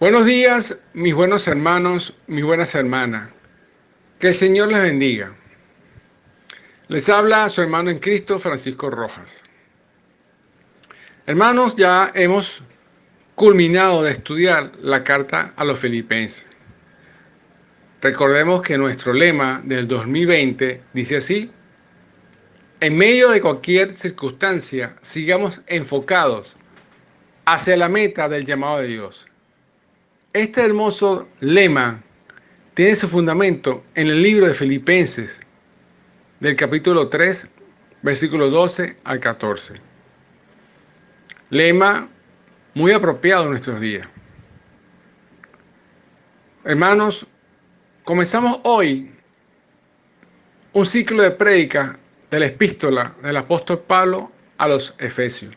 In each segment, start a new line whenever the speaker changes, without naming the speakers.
Buenos días, mis buenos hermanos, mis buenas hermanas. Que el Señor les bendiga. Les habla su hermano en Cristo, Francisco Rojas. Hermanos, ya hemos culminado de estudiar la carta a los Filipenses. Recordemos que nuestro lema del 2020 dice así: en medio de cualquier circunstancia, sigamos enfocados hacia la meta del llamado de Dios. Este hermoso lema tiene su fundamento en el libro de Filipenses, del capítulo 3, versículo 12 al 14. Lema muy apropiado en nuestros días. Hermanos, comenzamos hoy un ciclo de prédica de la epístola del apóstol Pablo a los Efesios.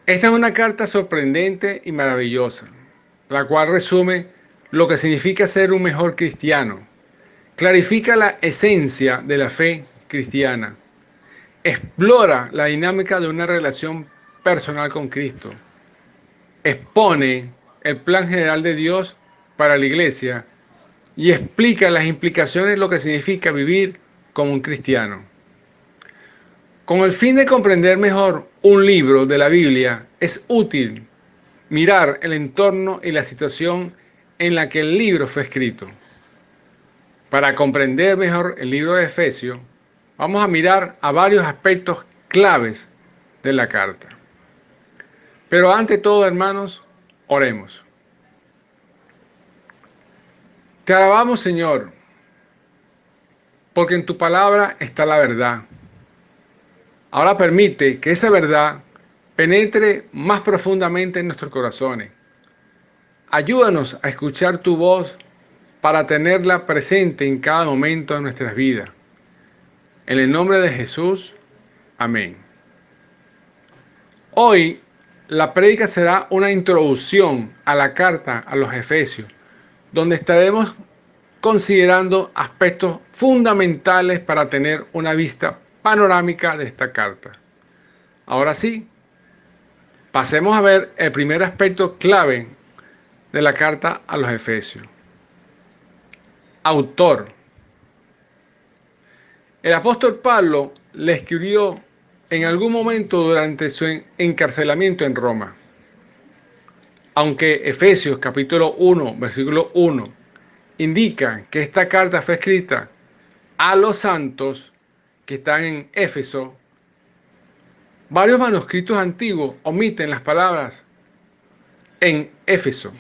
Esta es una carta sorprendente y maravillosa, la cual resume lo que significa ser un mejor cristiano, clarifica la esencia de la fe cristiana, explora la dinámica de una relación personal con Cristo, expone el plan general de Dios para la iglesia y explica las implicaciones de lo que significa vivir como un cristiano. Con el fin de comprender mejor un libro de la Biblia, es útil mirar el entorno y la situación en la que el libro fue escrito. Para comprender mejor el libro de Efesios, vamos a mirar a varios aspectos claves de la carta. Pero ante todo, hermanos, oremos. Te alabamos, Señor, porque en tu palabra está la verdad. Ahora permite que esa verdad penetre más profundamente en nuestros corazones. Ayúdanos a escuchar tu voz para tenerla presente en cada momento de nuestras vidas. En el nombre de Jesús, amén. Hoy la prédica será una introducción a la carta a los Efesios, donde estaremos considerando aspectos fundamentales para tener una vista panorámica de esta carta. Ahora sí, pasemos a ver el primer aspecto clave de la carta a los Efesios. Autor. El apóstol Pablo le escribió en algún momento durante su encarcelamiento en Roma. Aunque Efesios capítulo 1, versículo 1, indica que esta carta fue escrita a los santos que están en Éfeso, varios manuscritos antiguos omiten las palabras en Éfeso.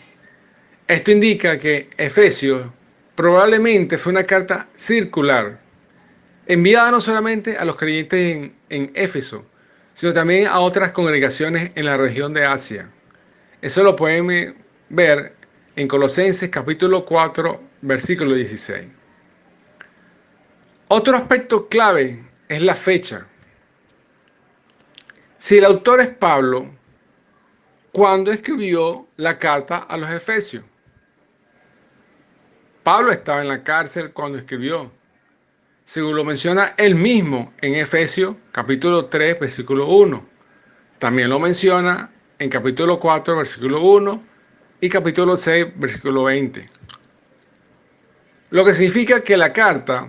Esto indica que Efesios probablemente fue una carta circular, enviada no solamente a los creyentes en Éfeso, sino también a otras congregaciones en la región de Asia. Eso lo pueden ver en Colosenses capítulo 4, versículo 16. Otro aspecto clave es la fecha. Si el autor es Pablo, ¿cuándo escribió la carta a los Efesios? Pablo estaba en la cárcel cuando escribió, según lo menciona él mismo en Efesios capítulo 3, versículo 1. También lo menciona en capítulo 4, versículo 1 y capítulo 6, versículo 20. Lo que significa que la carta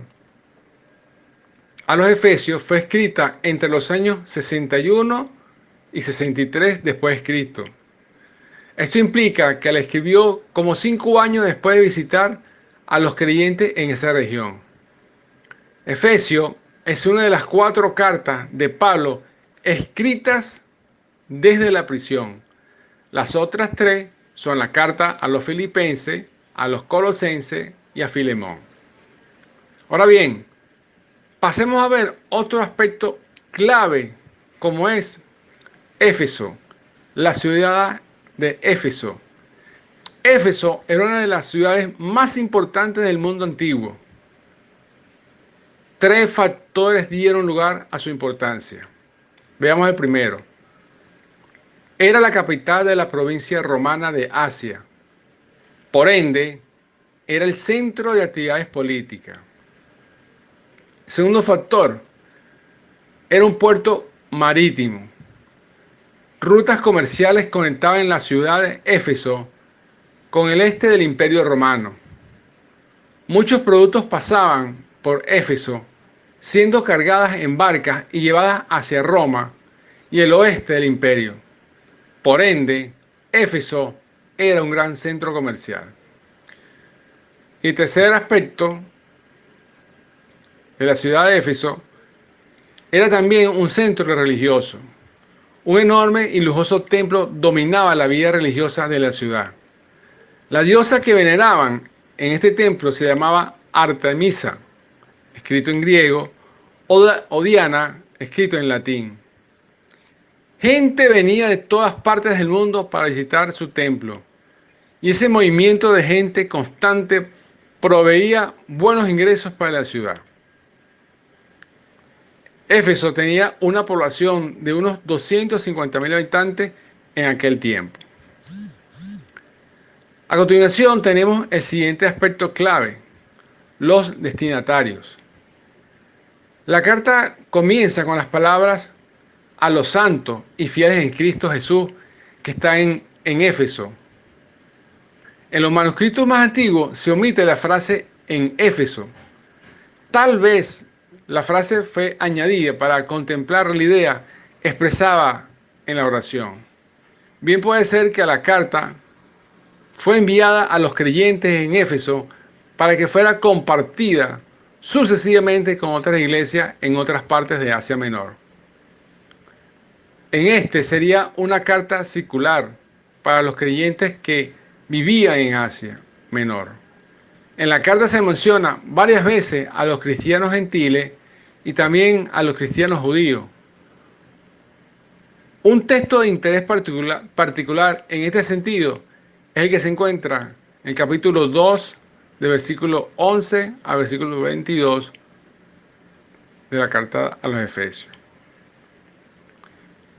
a los Efesios fue escrita entre los años 61 y 63 después de Cristo. Esto implica que la escribió como 5 años después de visitar a los creyentes en esa región. Efesios es una de las 4 cartas de Pablo escritas desde la prisión. Las otras 3 son la carta a los Filipenses, a los Colosenses y a Filemón. Ahora bien, pasemos a ver otro aspecto clave, como es Éfeso, la ciudad de Éfeso. Éfeso era una de las ciudades más importantes del mundo antiguo. 3 factores dieron lugar a su importancia. Veamos el primero. Era la capital de la provincia romana de Asia. Por ende, era el centro de actividades políticas. Segundo factor, era un puerto marítimo. Rutas comerciales conectaban la ciudad de Éfeso con el este del Imperio Romano. Muchos productos pasaban por Éfeso, siendo cargadas en barcas y llevadas hacia Roma y el oeste del imperio. Por ende, Éfeso era un gran centro comercial. Y el tercer aspecto de la ciudad de Éfeso era también un centro religioso. Un enorme y lujoso templo dominaba la vida religiosa de la ciudad. La diosa que veneraban en este templo se llamaba Artemisa, escrito en griego, o Diana, escrito en latín. Gente venía de todas partes del mundo para visitar su templo, y ese movimiento de gente constante proveía buenos ingresos para la ciudad. Éfeso tenía una población de unos 250.000 habitantes en aquel tiempo. A continuación tenemos el siguiente aspecto clave: los destinatarios. La carta comienza con las palabras a los santos y fieles en Cristo Jesús que están en Éfeso. En los manuscritos más antiguos se omite la frase en Éfeso. Tal vez la frase fue añadida para contemplar la idea expresada en la oración. Bien puede ser que la carta fue enviada a los creyentes en Éfeso para que fuera compartida sucesivamente con otras iglesias en otras partes de Asia Menor. En este sería una carta circular para los creyentes que vivían en Asia Menor. En la carta se menciona varias veces a los cristianos gentiles y también a los cristianos judíos. Un texto de interés particular en este sentido es el que se encuentra en el capítulo 2, de versículo 11 a versículo 22 de la carta a los Efesios.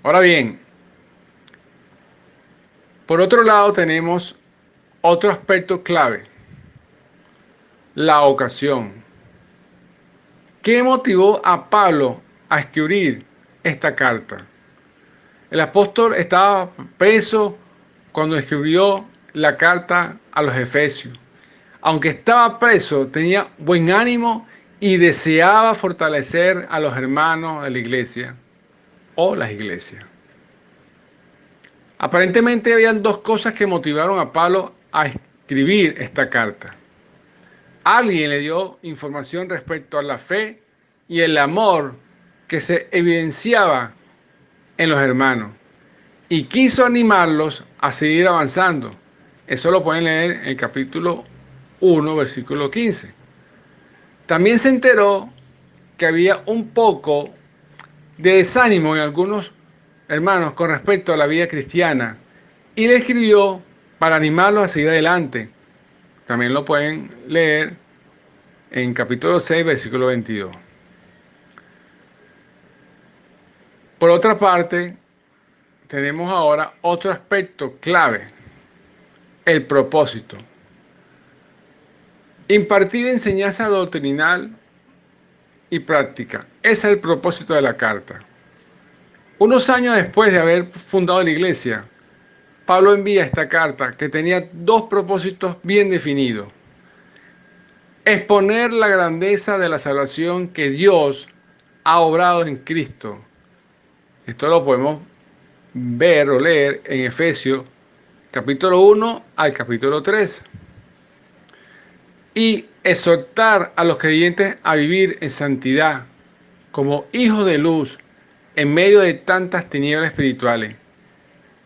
Ahora bien, por otro lado tenemos otro aspecto clave: la ocasión. ¿Qué motivó a Pablo a escribir esta carta? El apóstol estaba preso cuando escribió la carta a los Efesios. Aunque estaba preso, tenía buen ánimo y deseaba fortalecer a los hermanos de la iglesia o las iglesias. Aparentemente habían dos cosas que motivaron a Pablo a escribir esta carta. Alguien le dio información respecto a la fe y el amor que se evidenciaba en los hermanos y quiso animarlos a seguir avanzando. Eso lo pueden leer en el capítulo 1, versículo 15. También se enteró que había un poco de desánimo en algunos hermanos con respecto a la vida cristiana y le escribió para animarlos a seguir adelante. También lo pueden leer en capítulo 6, versículo 22. Por otra parte, tenemos ahora otro aspecto clave: el propósito. Impartir enseñanza doctrinal y práctica. Ese es el propósito de la carta. Unos años después de haber fundado la iglesia, Pablo envía esta carta que tenía dos propósitos bien definidos: exponer la grandeza de la salvación que Dios ha obrado en Cristo. Esto lo podemos ver o leer en Efesios capítulo 1 al capítulo 3. Y exhortar a los creyentes a vivir en santidad como hijos de luz en medio de tantas tinieblas espirituales.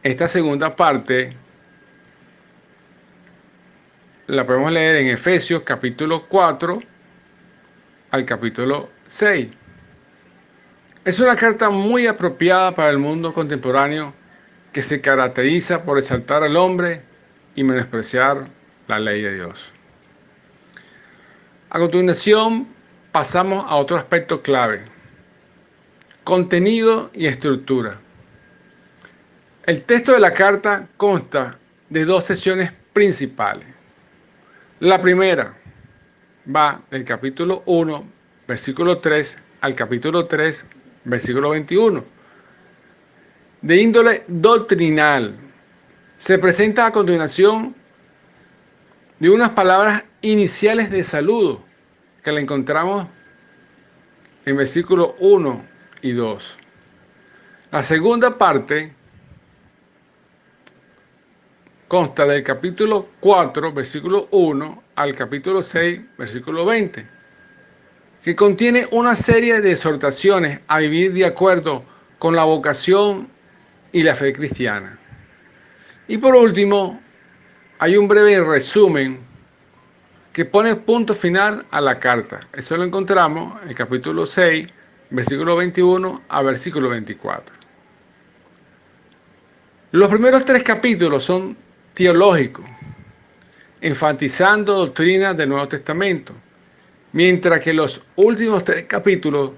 Esta segunda parte la podemos leer en Efesios capítulo 4 al capítulo 6. Es una carta muy apropiada para el mundo contemporáneo que se caracteriza por exaltar al hombre y menospreciar la ley de Dios. A continuación, pasamos a otro aspecto clave: contenido y estructura. El texto de la carta consta de dos secciones principales. La primera va del capítulo 1, versículo 3, al capítulo 3, versículo 21. De índole doctrinal, se presenta a continuación de unas palabras iniciales de saludo que la encontramos en versículos 1 y 2. La segunda parte consta del capítulo 4, versículo 1 al capítulo 6, versículo 20, que contiene una serie de exhortaciones a vivir de acuerdo con la vocación y la fe cristiana. Y por último, hay un breve resumen que pone punto final a la carta. Eso lo encontramos en el capítulo 6, versículo 21 a versículo 24. Los primeros 3 capítulos son teológicos, enfatizando doctrinas del Nuevo Testamento, mientras que los últimos 3 capítulos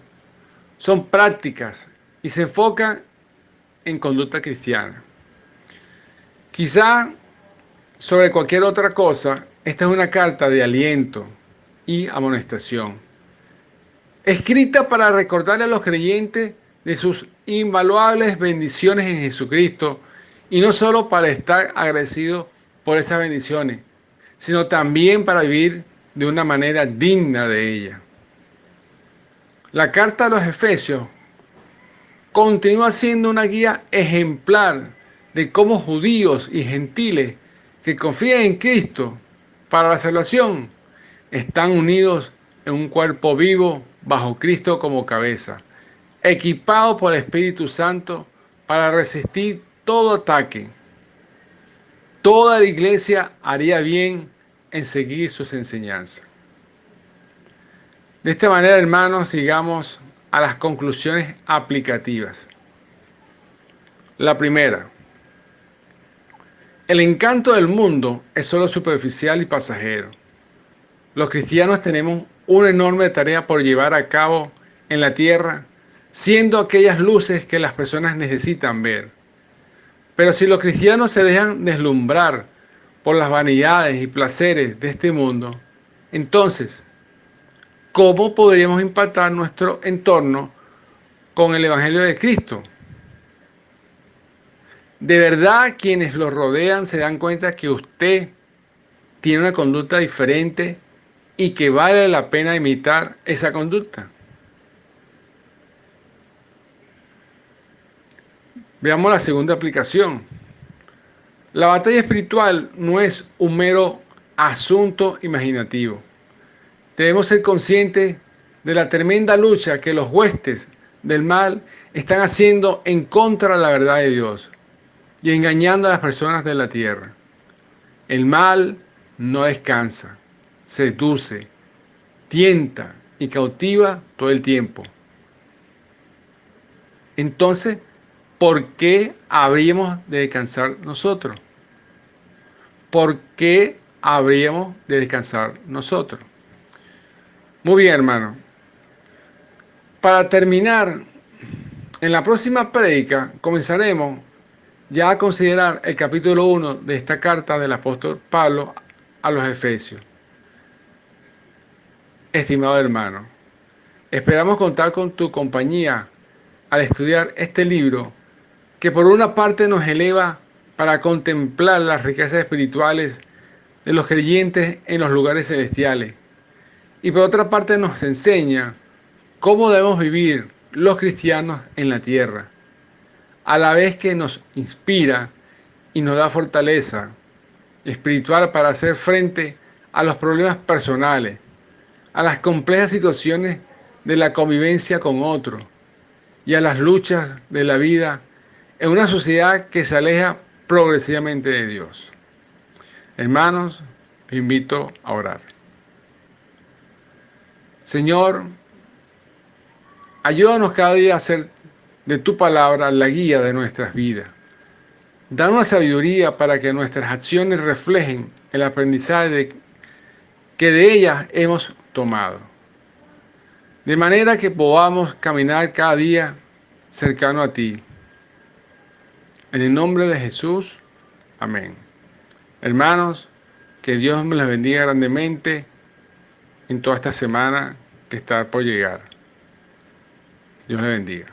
son prácticas y se enfocan en conducta cristiana. Quizá sobre cualquier otra cosa, esta es una carta de aliento y amonestación, escrita para recordarle a los creyentes de sus invaluables bendiciones en Jesucristo, y no solo para estar agradecidos por esas bendiciones, sino también para vivir de una manera digna de ellas. La carta a los Efesios continúa siendo una guía ejemplar de cómo judíos y gentiles que confían en Cristo para la salvación están unidos en un cuerpo vivo bajo Cristo como cabeza, equipados por el Espíritu Santo para resistir todo ataque. Toda la iglesia haría bien en seguir sus enseñanzas. De esta manera, hermanos, sigamos a las conclusiones aplicativas. La primera: el encanto del mundo es solo superficial y pasajero. Los cristianos tenemos una enorme tarea por llevar a cabo en la tierra, siendo aquellas luces que las personas necesitan ver. Pero si los cristianos se dejan deslumbrar por las vanidades y placeres de este mundo, entonces, ¿cómo podríamos impactar nuestro entorno con el Evangelio de Cristo? ¿De verdad quienes lo rodean se dan cuenta que usted tiene una conducta diferente y que vale la pena imitar esa conducta? Veamos la segunda aplicación. La batalla espiritual no es un mero asunto imaginativo. Debemos ser conscientes de la tremenda lucha que los huestes del mal están haciendo en contra de la verdad de Dios y engañando a las personas de la tierra. El mal no descansa, seduce, tienta y cautiva todo el tiempo. Entonces, ¿por qué habríamos de descansar nosotros? ¿Por qué habríamos de descansar nosotros? Muy bien, hermano. Para terminar, en la próxima prédica comenzaremos ya a considerar el capítulo 1 de esta carta del apóstol Pablo a los Efesios. Estimado hermano, esperamos contar con tu compañía al estudiar este libro, que por una parte nos eleva para contemplar las riquezas espirituales de los creyentes en los lugares celestiales, y por otra parte nos enseña cómo debemos vivir los cristianos en la tierra, a la vez que nos inspira y nos da fortaleza espiritual para hacer frente a los problemas personales, a las complejas situaciones de la convivencia con otros y a las luchas de la vida en una sociedad que se aleja progresivamente de Dios. Hermanos, los invito a orar. Señor, ayúdanos cada día a hacer de tu palabra la guía de nuestras vidas. Danos sabiduría para que nuestras acciones reflejen el aprendizaje que de ellas hemos tomado, de manera que podamos caminar cada día cercano a ti. En el nombre de Jesús, amén. Hermanos, que Dios me les bendiga grandemente en toda esta semana que está por llegar. Dios les bendiga.